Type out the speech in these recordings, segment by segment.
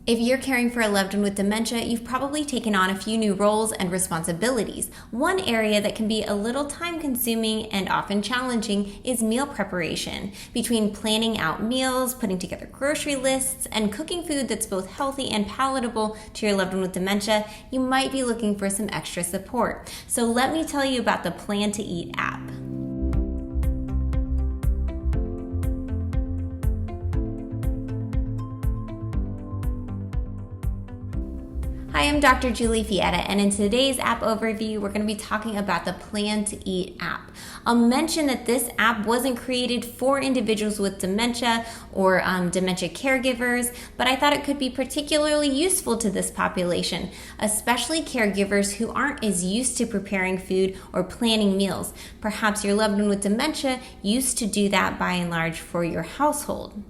If you're caring for a loved one with dementia, you've probably taken on a few new roles and responsibilities. One area that can be a little time-consuming and often challenging is meal preparation. Between planning out meals, putting together grocery lists, and cooking food that's both healthy and palatable to your loved one with dementia, you might be looking for some extra support. So let me tell you about the Plan to Eat app. Hi, I'm Dr. Julie Fietta, and in today's app overview, we're going to be talking about the Plan to Eat app. I'll mention that this app wasn't created for individuals with dementia or dementia caregivers, but I thought it could be particularly useful to this population, especially caregivers who aren't as used to preparing food or planning meals. Perhaps your loved one with dementia used to do that by and large for your household.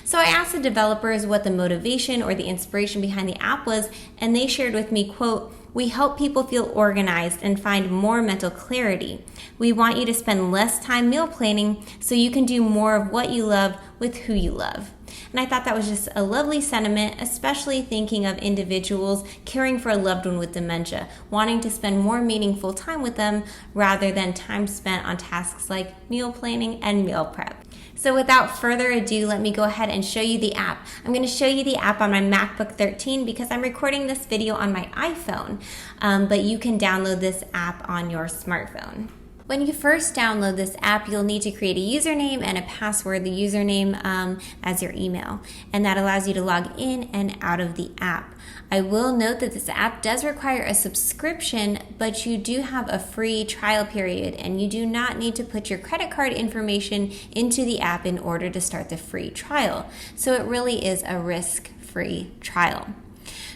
So I asked the developers what the motivation or the inspiration behind the app was, and they shared with me, quote, "We help people feel organized and find more mental clarity. We want you to spend less time meal planning so you can do more of what you love with who you love." And I thought that was just a lovely sentiment, especially thinking of individuals caring for a loved one with dementia, wanting to spend more meaningful time with them rather than time spent on tasks like meal planning and meal prep. So without further ado, let me go ahead and show you the app. I'm going to show you the app on my MacBook 13 because I'm recording this video on my iPhone, but you can download this app on your smartphone. When you first download this app, you'll need to create a username and a password, the username as your email, and that allows you to log in and out of the app. I will note that this app does require a subscription, but you do have a free trial period, and you do not need to put your credit card information into the app in order to start the free trial. So it really is a risk-free trial.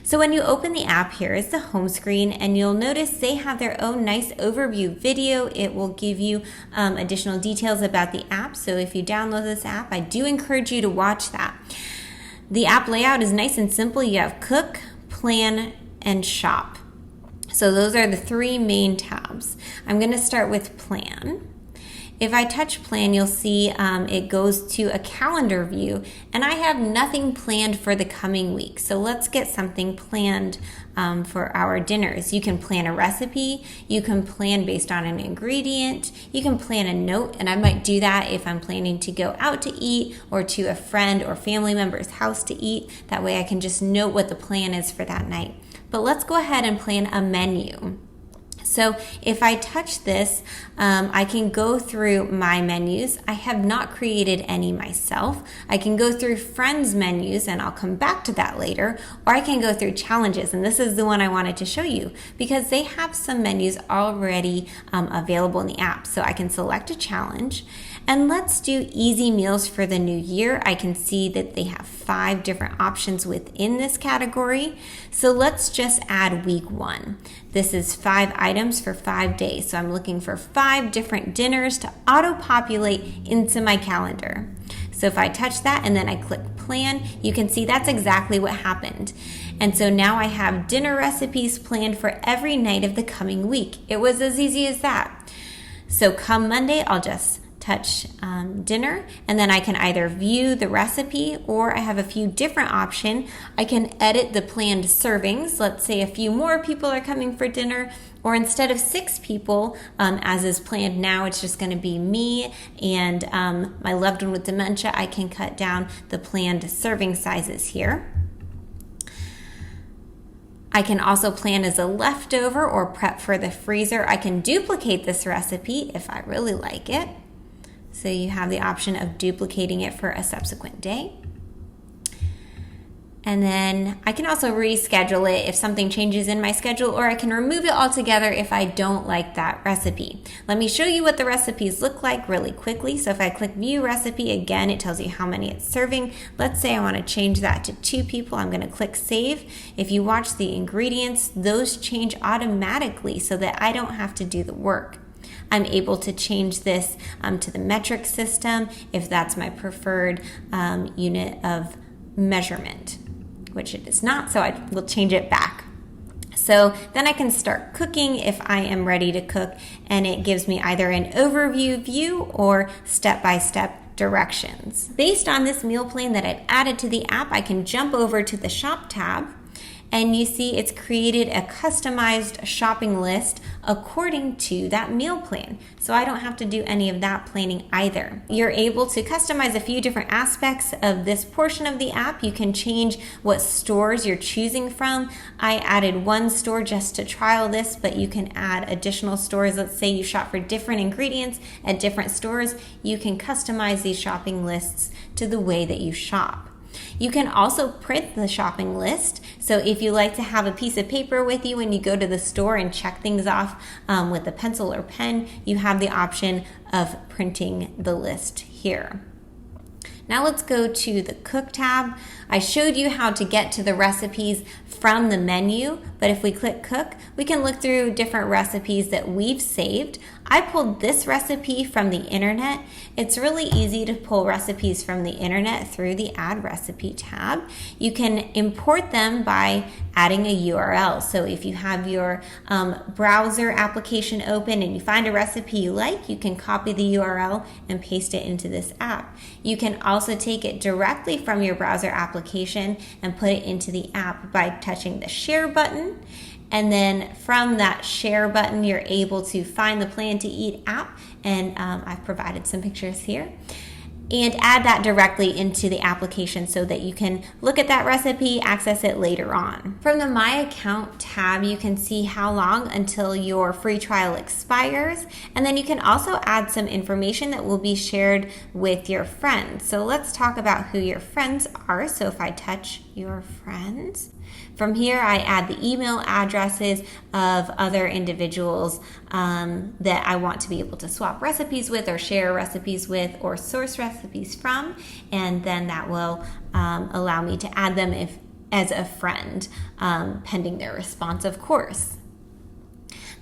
So when you open the app, here is the home screen, and you'll notice they have their own nice overview video. It will give you additional details about the app. So if you download this app, I do encourage you to watch that. The app layout is nice and simple. You have Cook, Plan, and Shop. So those are the three main tabs. I'm going to start with Plan. If I touch Plan, you'll see it goes to a calendar view, and I have nothing planned for the coming week. So let's get something planned for our dinners. You can plan a recipe, you can plan based on an ingredient, you can plan a note, and I might do that if I'm planning to go out to eat or to a friend or family member's house to eat. That way I can just note what the plan is for that night. But let's go ahead and plan a menu. So if I touch this, I can go through my menus. I have not created any myself. I can go through friends' menus, and I'll come back to that later, or I can go through challenges, and this is the one I wanted to show you because they have some menus already available in the app. So I can select a challenge, and let's do easy meals for the new year. I can see that they have 5 different options within this category. So let's just add week 1. This is 5 items for 5 days. So I'm looking for 5 different dinners to auto-populate into my calendar. So if I touch that and then I click Plan, you can see that's exactly what happened. And so now I have dinner recipes planned for every night of the coming week. It was as easy as that. So come Monday, I'll just touch dinner, and then I can either view the recipe, or I have a few different options. I can edit the planned servings. Let's say a few more people are coming for dinner, or instead of 6 people, as is planned now, it's just going to be me and my loved one with dementia. I can cut down the planned serving sizes here. I can also plan as a leftover or prep for the freezer. I can duplicate this recipe if I really like it. So you have the option of duplicating it for a subsequent day. And then I can also reschedule it if something changes in my schedule, or I can remove it altogether if I don't like that recipe. Let me show you what the recipes look like really quickly. So if I click View Recipe, again, it tells you how many it's serving. Let's say I want to change that to 2 people. I'm going to click Save. If you watch the ingredients, those change automatically so that I don't have to do the work. I'm able to change this to the metric system if that's my preferred unit of measurement, which it is not, so I will change it back. So then I can start cooking if I am ready to cook, and it gives me either an overview view or step-by-step directions. Based on this meal plan that I've added to the app, I can jump over to the Shop tab, and you see it's created a customized shopping list according to that meal plan. So I don't have to do any of that planning either. You're able to customize a few different aspects of this portion of the app. You can change what stores you're choosing from. I added one store just to trial this, but you can add additional stores. Let's say you shop for different ingredients at different stores. You can customize these shopping lists to the way that you shop. You can also print the shopping list. So if you like to have a piece of paper with you when you go to the store and check things off with a pencil or pen, you have the option of printing the list here. Now let's go to the Cook tab. I showed you how to get to the recipes from the menu, but if we click Cook, we can look through different recipes that we've saved. I pulled this recipe from the internet. It's really easy to pull recipes from the internet through the Add Recipe tab. You can import them by adding a URL. So if you have your browser application open and you find a recipe you like, you can copy the URL and paste it into this app. You can also take it directly from your browser application and put it into the app by touching the Share button. And then from that Share button, you're able to find the Plan to Eat app, and I've provided some pictures here, and add that directly into the application so that you can look at that recipe, access it later on. From the My Account tab, you can see how long until your free trial expires, and then you can also add some information that will be shared with your friends. So let's talk about who your friends are. So if I touch your friends, from here, I add the email addresses of other individuals that I want to be able to swap recipes with or share recipes with or source recipes from, and then that will allow me to add them as a friend, pending their response, of course.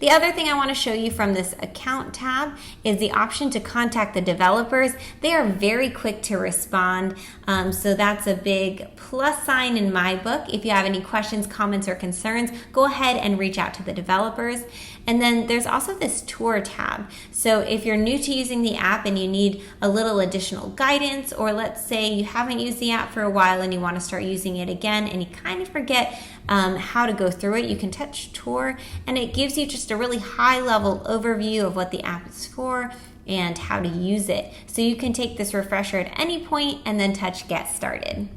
The other thing I want to show you from this Account tab is the option to contact the developers. They are very quick to respond, so that's a big plus sign in my book. If you have any questions, comments, or concerns, go ahead and reach out to the developers. And then there's also this Tour tab. So if you're new to using the app and you need a little additional guidance, or let's say you haven't used the app for a while and you want to start using it again and you kind of forget how to go through it, you can touch Tour, and it gives you just a really high-level overview of what the app is for and how to use it. So you can take this refresher at any point and then touch Get Started.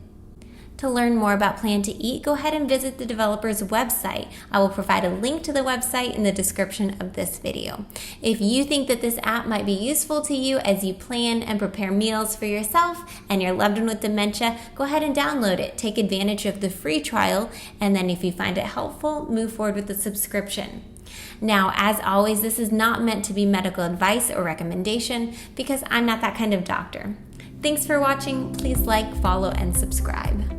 To learn more about Plan to Eat, go ahead and visit the developer's website. I will provide a link to the website in the description of this video. If you think that this app might be useful to you as you plan and prepare meals for yourself and your loved one with dementia, go ahead and download it. Take advantage of the free trial, and then if you find it helpful, move forward with the subscription. Now, as always, this is not meant to be medical advice or recommendation because I'm not that kind of doctor. Thanks for watching. Please like, follow, and subscribe.